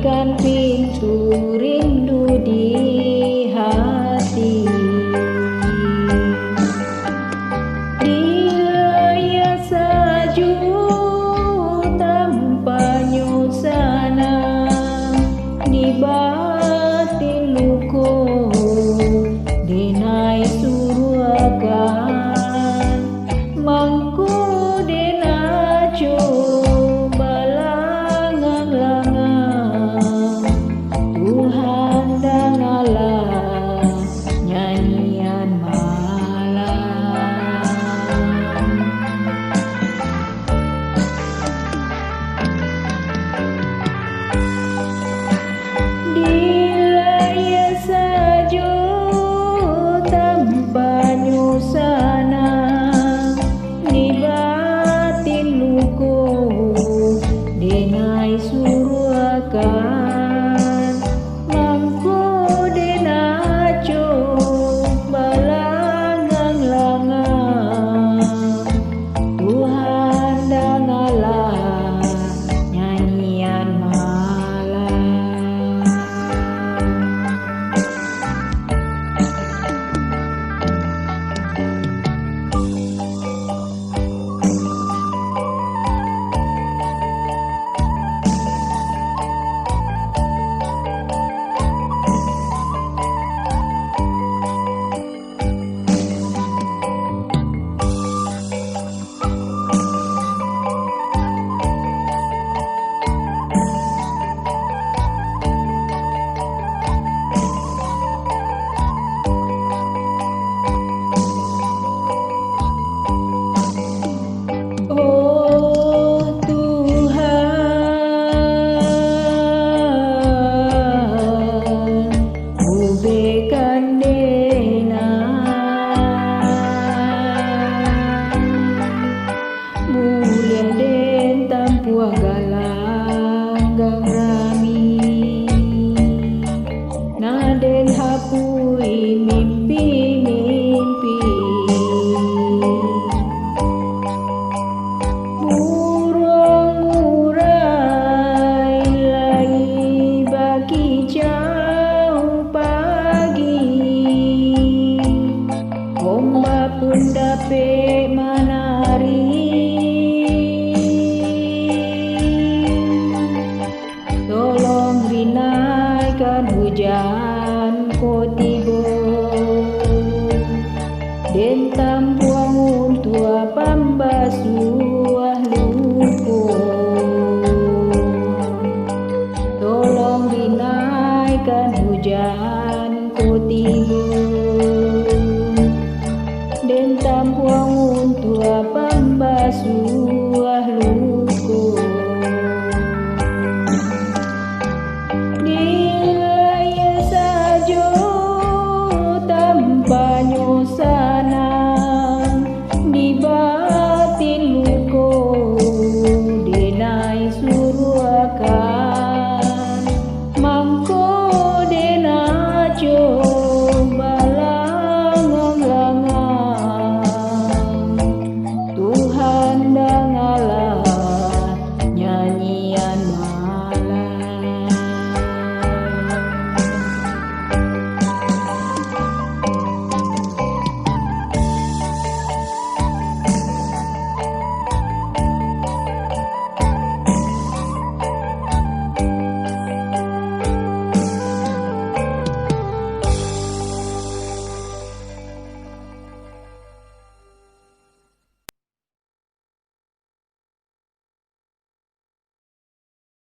bagaikan pintu rindu di hati. Dia sajuk tanpa nyusana di batin luko denai suruakan mangku denajo balangang-langang Tuhan dan Allah nyanyian malam. Dia sajuk tanpa nyusana di batin luko denai suruakan mangku denajo balangang-langang Tuhan dan Allah nyanyian malam. Oh Tuhan, ubahkan dena mulia den tampua galang rami naden hapui mimpi-mimpi murai lagi bagi jauh pagi ombak pun dapat menari tolong rinaikan hujan